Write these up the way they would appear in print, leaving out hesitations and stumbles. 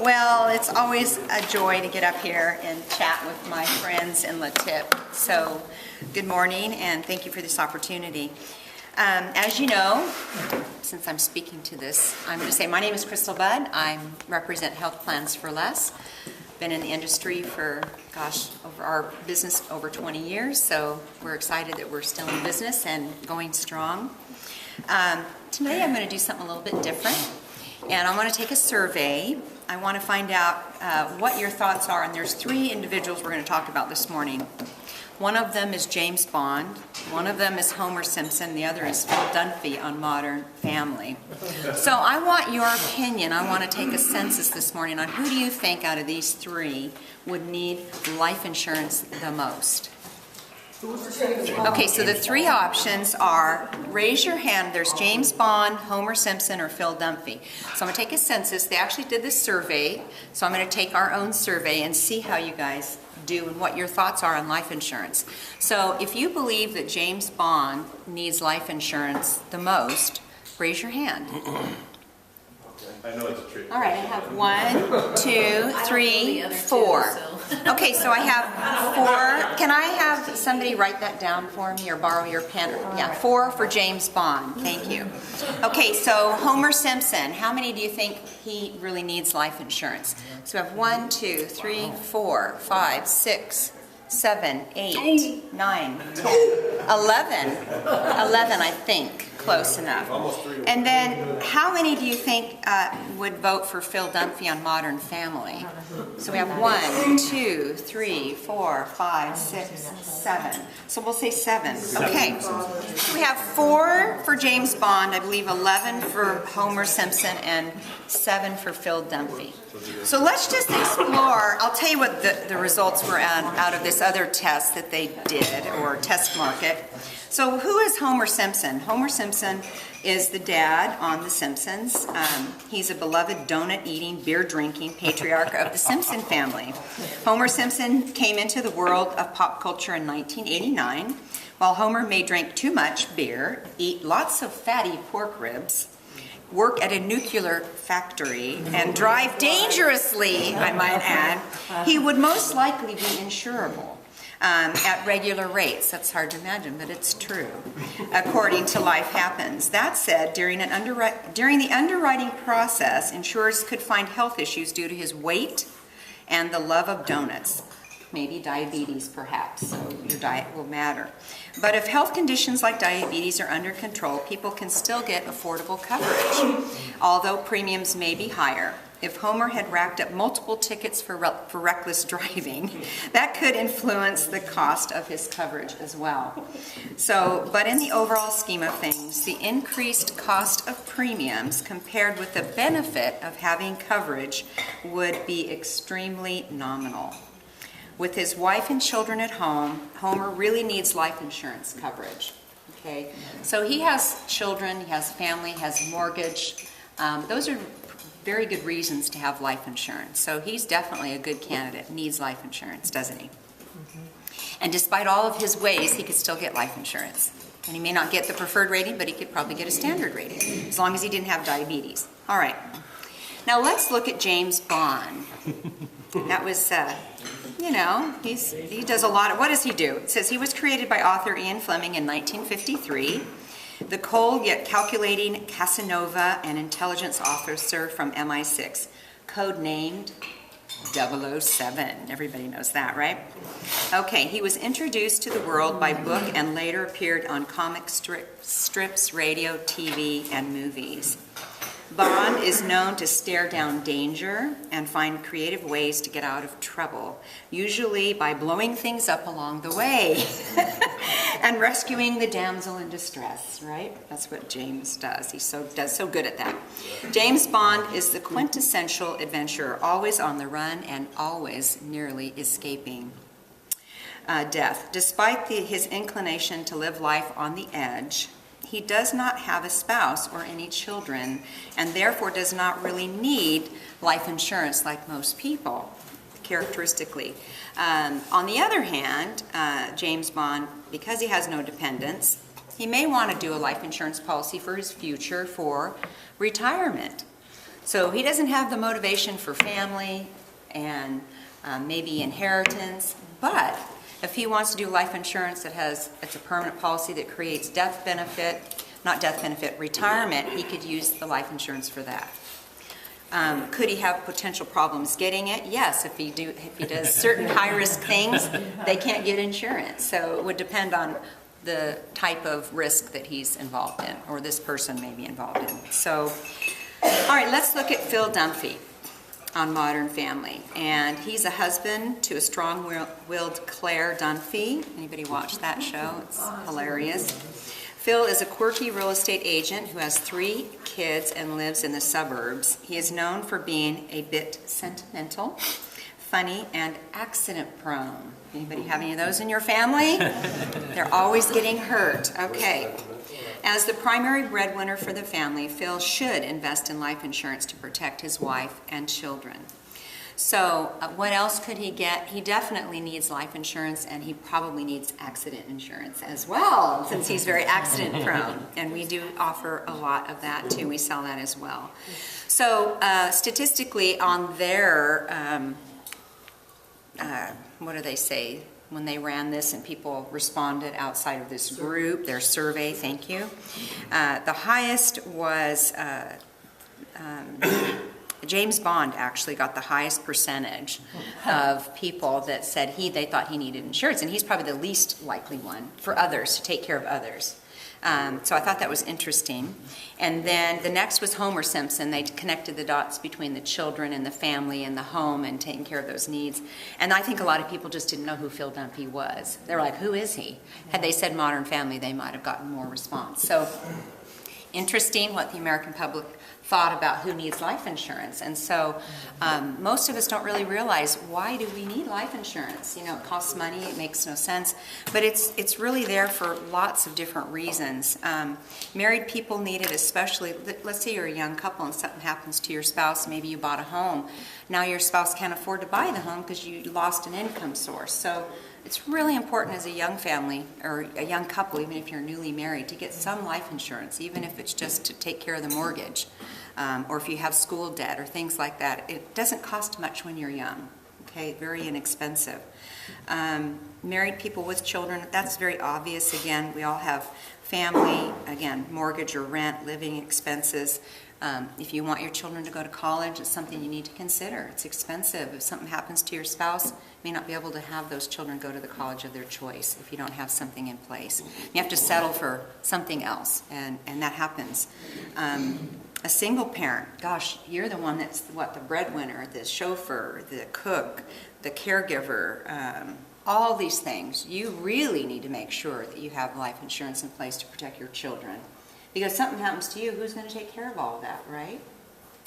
Well, it's always a joy to get up here and chat with my friends in La Tip. So, good morning and thank you for this opportunity. As you know, since I'm speaking to this, I'm going to say my name is Crystal Budd. I represent Health Plans for Less. Been in the industry for, over our business over 20 years, so we're excited that we're still in business and going strong. Today I'm going to do something a little bit different, and I want to take a survey. I want to find out what your thoughts are, and there's three individuals we're going to talk about this morning. One of them is James Bond, one of them is Homer Simpson, the other is Phil Dunphy on Modern Family. So I want your opinion. I want to take a census this morning on who do you think out of these three would need life insurance the most? Okay, so the three options are, raise your hand, there's James Bond, Homer Simpson, or Phil Dunphy. So I'm going to take a census. They actually did this survey, so I'm going to take our own survey and see how you guys do and what your thoughts are on life insurance. So if you believe that James Bond needs life insurance the most, raise your hand. I know it's a trick. All right, I have 1, 2, 3, 4. Okay, so I have 4. Can I have somebody write that down for me or borrow your pen? Yeah, 4 for James Bond. Thank you. Okay, so Homer Simpson, how many do you think he really needs life insurance? So we have 1, 2, 3, 4, 5, 6, 7, 8, 9, 10, 11. 11, I think. Close enough. And then, how many do you think would vote for Phil Dunphy on Modern Family? So we have 1, 2, 3, 4, 5, 6, 7. So we'll say 7. Okay. We have 4 for James Bond, I believe 11 for Homer Simpson, and 7 for Phil Dunphy. So let's just explore. I'll tell you what the results were out of this other test that they did, or test market. So who is Homer Simpson? Homer Simpson is the dad on The Simpsons. He's a beloved donut-eating, beer-drinking patriarch of the Simpson family. Homer Simpson came into the world of pop culture in 1989. While Homer may drink too much beer, eat lots of fatty pork ribs, work at a nuclear factory, and drive dangerously, I might add, he would most likely be insurable. At regular rates. That's hard to imagine, but it's true, according to Life Happens. That said, during the underwriting process, insurers could find health issues due to his weight and the love of donuts. Maybe diabetes, perhaps, so your diet will matter. But if health conditions like diabetes are under control, people can still get affordable coverage, although premiums may be higher. If Homer had racked up multiple tickets for reckless driving, that could influence the cost of his coverage as well. So, but in the overall scheme of things, the increased cost of premiums compared with the benefit of having coverage would be extremely nominal. With his wife and children at home, Homer really needs life insurance coverage. Okay, so he has children, he has family, he has mortgage. Those are very good reasons to have life insurance. So he's definitely a good candidate, needs life insurance, doesn't he? And despite all of his ways, he could still get life insurance. And he may not get the preferred rating, but he could probably get a standard rating, as long as he didn't have diabetes. All right. Now let's look at James Bond. That was, he does a lot of, what does he do? It says he was created by author Ian Fleming in 1953. The cold yet calculating Casanova and intelligence officer from MI6, codenamed 007. Everybody knows that, right? Okay, he was introduced to the world by book and later appeared on comic strips, radio, TV, and movies. Bond is known to stare down danger and find creative ways to get out of trouble, usually by blowing things up along the way and rescuing the damsel in distress, right? That's what James does. He does so good at that. James Bond is the quintessential adventurer, always on the run and always nearly escaping death. Despite his inclination to live life on the edge, he does not have a spouse or any children, and therefore does not really need life insurance like most people, characteristically. On the other hand, James Bond, because he has no dependents, he may want to do a life insurance policy for his future for retirement. So he doesn't have the motivation for family and maybe inheritance, but if he wants to do life insurance it's a permanent policy that creates death benefit, not death benefit, retirement, he could use the life insurance for that. Could he have potential problems getting it? Yes, if he does certain high-risk things, they can't get insurance. So it would depend on the type of risk that he's involved in, or this person may be involved in. So, all right, let's look at Phil Dunphy on Modern Family. And he's a husband to a strong-willed Claire Dunphy. Anybody watch that show? It's hilarious. Phil is a quirky real estate agent who has 3 kids and lives in the suburbs. He is known for being a bit sentimental, funny, and accident-prone. Anybody have any of those in your family? They're always getting hurt. Okay. As the primary breadwinner for the family, Phil should invest in life insurance to protect his wife and children. So what else could he get? He definitely needs life insurance, and he probably needs accident insurance as well, since he's very accident prone. And we do offer a lot of that too. We sell that as well. So statistically on their, what do they say? When they ran this and people responded outside of this group, their survey, thank you. The highest was James Bond actually got the highest percentage of people that said they thought he needed insurance, and he's probably the least likely one for others, to take care of others. So I thought that was interesting. And then the next was Homer Simpson. They connected the dots between the children and the family and the home and taking care of those needs. And I think a lot of people just didn't know who Phil Dunphy was. They were like, who is he? Had they said Modern Family, they might have gotten more response. So interesting what the American public thought about who needs life insurance. And so most of us don't really realize, why do we need life insurance? You know, it costs money, it makes no sense, but it's really there for lots of different reasons. Married people need it especially. Let's say you're a young couple and something happens to your spouse, maybe you bought a home. Now your spouse can't afford to buy the home because you lost an income source. So it's really important as a young family or a young couple, even if you're newly married, to get some life insurance, even if it's just to take care of the mortgage, or if you have school debt or things like that. It doesn't cost much when you're young, okay? Very inexpensive. Married people with children, that's very obvious. Again, we all have family, again, mortgage or rent, living expenses. If you want your children to go to college, it's something you need to consider. It's expensive. If something happens to your spouse, you may not be able to have those children go to the college of their choice if you don't have something in place. You have to settle for something else, and that happens. A single parent, gosh, you're the one that's the breadwinner, the chauffeur, the cook, the caregiver, all these things. You really need to make sure that you have life insurance in place to protect your children. Because if something happens to you, who's going to take care of all of that, right?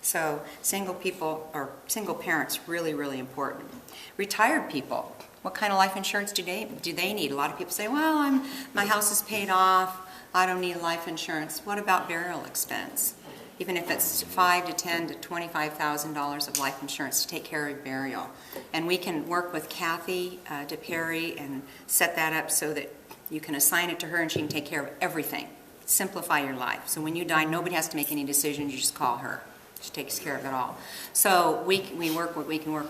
So single people or single parents, really, really important. Retired people, what kind of life insurance do they need? A lot of people say, well, my house is paid off, I don't need life insurance. What about burial expense? Even if it's $5,000 to $10,000 to $25,000 of life insurance to take care of burial. And we can work with Kathy DePerry and set that up so that you can assign it to her and she can take care of everything. Simplify your life. So when you die, nobody has to make any decisions. You just call her. She takes care of it all. So we can work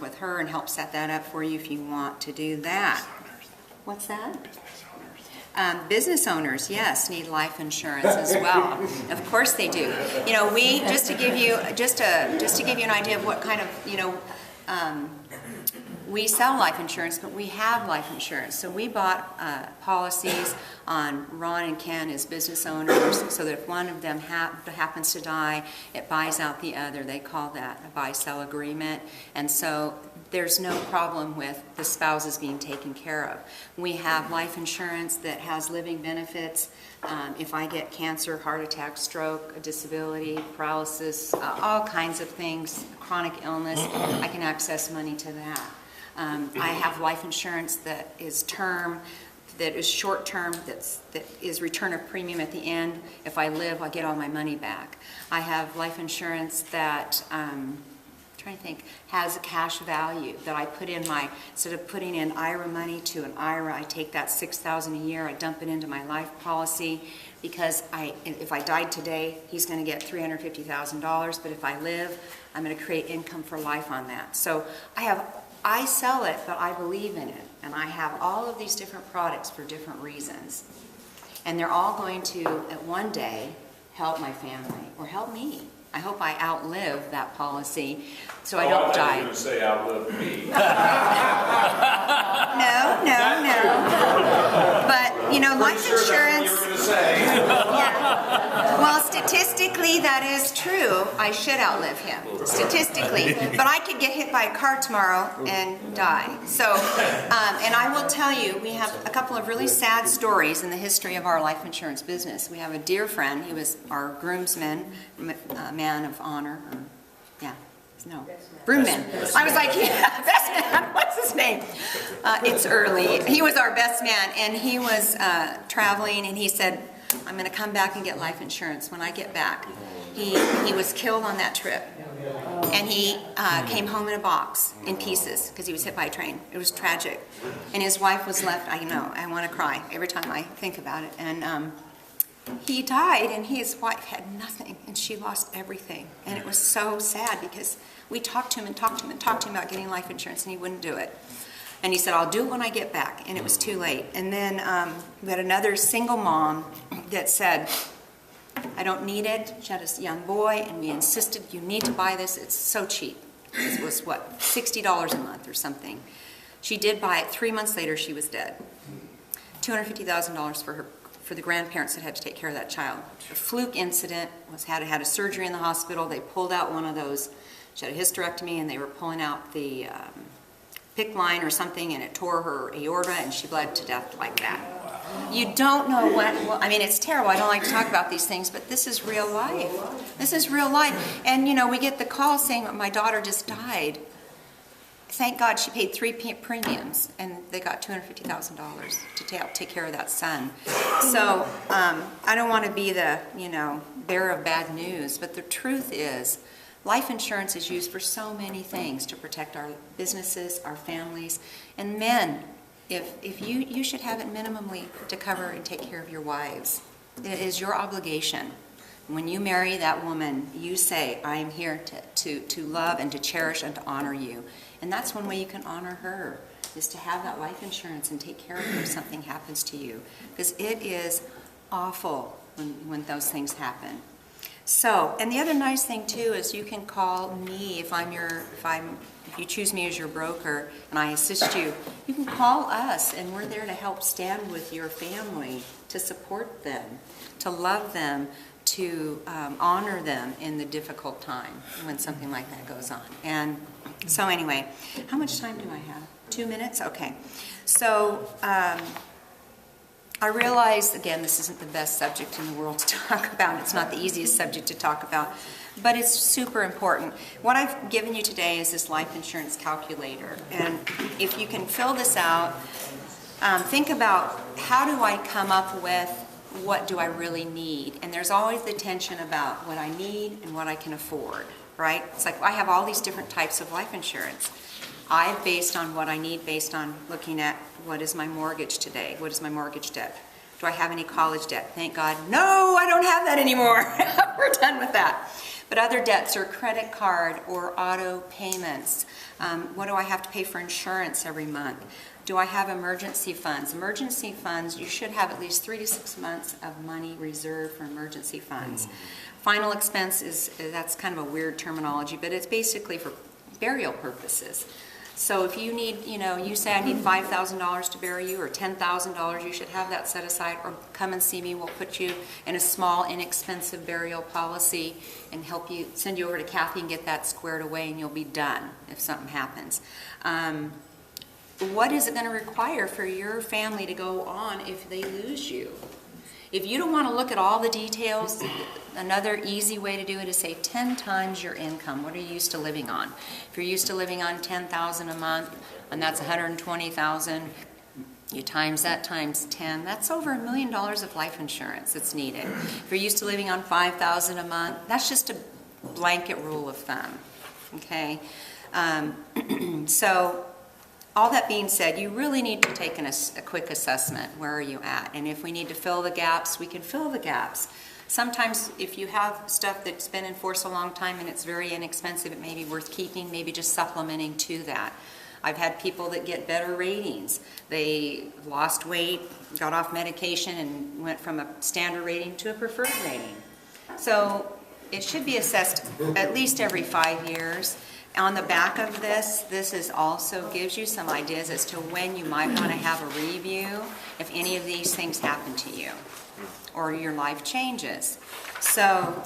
with her and help set that up for you if you want to do that. What's that? Business owners, yes, need life insurance as well. Of course they do. You know, we just to give you an idea of what kind of we sell life insurance, but we have life insurance. So we bought policies on Ron and Ken as business owners, so that if one of them happens to die, it buys out the other. They call that a buy-sell agreement. And so there's no problem with the spouses being taken care of. We have life insurance that has living benefits. If I get cancer, heart attack, stroke, a disability, paralysis, all kinds of things, chronic illness, I can access money to that. I have life insurance that is term, that is short term, that is return of premium at the end. If I live, I get all my money back. I have life insurance that, trying trying to think, has a cash value that I put in my, instead of putting in IRA money to an IRA, I take that $6,000 a year, I dump it into my life policy, because if I died today, he's going to get $350,000, but if I live, I'm going to create income for life on that. So I sell it, but I believe in it, and I have all of these different products for different reasons, and they're all going to, at one day, help my family, or help me. I hope I outlive that policy so I don't die. I thought you were going to say outlive me. No. But, you know, life Sure insurance... that's what you were going to say. Yeah. Well, statistically, that is true. I should outlive him, statistically. But I could get hit by a car tomorrow and die. So, and I will tell you, we have a couple of really sad stories in the history of our life insurance business. We have a dear friend. He was our groomsman, man of honor. Broomman. I was like, yeah, best man. What's his name? It's early. He was our best man, and he was traveling, and he said, I'm going to come back and get life insurance when I get back. He was killed on that trip, and he came home in a box in pieces because he was hit by a train. It was tragic, and his wife was left. I know, I want to cry every time I think about it. And he died, and his wife had nothing, and she lost everything. And it was so sad because we talked to him and talked to him and talked to him about getting life insurance, and he wouldn't do it. And he said, I'll do it when I get back, and it was too late. And then we had another single mom that said, I don't need it. She had a young boy, and we insisted, you need to buy this. It's so cheap. It was, what, $60 a month or something. She did buy it. 3 months later, she was dead. $250,000 for the grandparents that had to take care of that child. A fluke incident, had a surgery in the hospital. They pulled out one of those. She had a hysterectomy, and they were pulling out the PICC line or something, and it tore her aorta, and she bled to death like that. You don't know what, I mean, it's terrible. I don't like to talk about these things, but this is real life. This is real life. And, you know, we get the call saying, my daughter just died. Thank God she paid 3 premiums, and they got $250,000 to take care of that son. So I don't want to be the, you know, bearer of bad news, but the truth is, life insurance is used for so many things to protect our businesses, our families, and men. If you should have it minimally to cover and take care of your wives. It is your obligation. When you marry that woman, you say, I am here to love and to cherish and to honor you. And that's one way you can honor her, is to have that life insurance and take care of her if something happens to you. Because it is awful when those things happen. So, and the other nice thing too is you can call me if you choose me as your broker and I assist you. You can call us, and we're there to help stand with your family, to support them, to love them, to honor them in the difficult time when something like that goes on. And so anyway, how much time do I have? 2 minutes? Okay. So I realize, again, this isn't the best subject in the world to talk about. It's not the easiest subject to talk about, but it's super important. What I've given you today is this life insurance calculator. And if you can fill this out, think about, how do I come up with what do I really need? And there's always the tension about what I need and what I can afford, right? It's like I have all these different types of life insurance. I've based on what I need, based on looking at what is my mortgage today, what is my mortgage debt? Do I have any college debt? Thank God, no, I don't have that anymore. We're done with that. But other debts are credit card or auto payments. What do I have to pay for insurance every month? Do I have emergency funds? Emergency funds, you should have at least 3 to 6 months of money reserved for emergency funds. Final expense that's kind of a weird terminology, but it's basically for burial purposes. So if you need, you say I need $5,000 to bury you or $10,000, you should have that set aside, or come and see me. We'll put you in a small, inexpensive burial policy and help you, send you over to Kathy and get that squared away, and you'll be done if something happens. What is it going to require for your family to go on if they lose you? If you don't want to look at all the details, another easy way to do it is say 10 times your income. What are you used to living on? If you're used to living on $10,000 a month, and that's $120,000, you times that times 10, that's over $1 million of life insurance that's needed. If you're used to living on $5,000 a month, that's just a blanket rule of thumb. okay? So, all that being said, you really need to take a quick assessment. Where are you at? And if we need to fill the gaps, we can fill the gaps. Sometimes if you have stuff that's been in force a long time and it's very inexpensive, it may be worth keeping, maybe just supplementing to that. I've had people that get better ratings. They lost weight, got off medication, and went from a standard rating to a preferred rating. So it should be assessed at least every 5 years. On the back of this is also gives you some ideas as to when you might want to have a review if any of these things happen to you or your life changes. So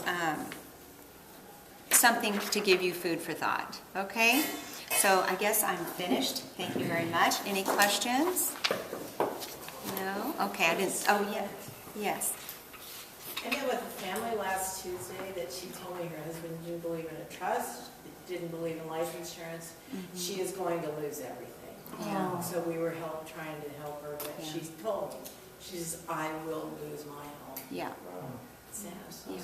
something to give you food for thought, okay? So I guess I'm finished. Thank you very much. Any questions? No? Okay, I didn't, oh yeah, yes. I met with a family last Tuesday that she told me her husband didn't believe in a trust, didn't believe in life insurance. She is going to lose everything. Yeah. So we were trying to help her, but Yeah. she's told me, she says, I will lose my home. Yeah. Sad. Yeah.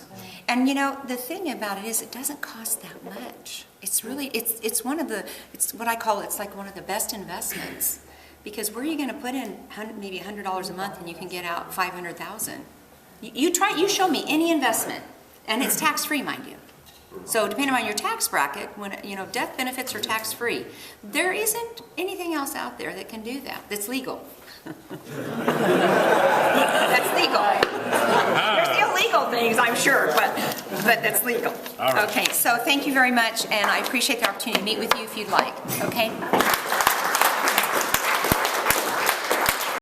And you know, the thing about it is it doesn't cost that much. It's really, it's one of the, it's what I call, it's like one of the best investments. Because where are you going to put in maybe $100 a month and you can get out $500,000? You show me any investment, and it's tax-free, mind you. So depending on your tax bracket, when death benefits are tax-free. There isn't anything else out there that can do that. That's legal. That's legal. There's the illegal things, I'm sure, but that's legal. All right. Okay, so thank you very much, and I appreciate the opportunity to meet with you if you'd like. Okay.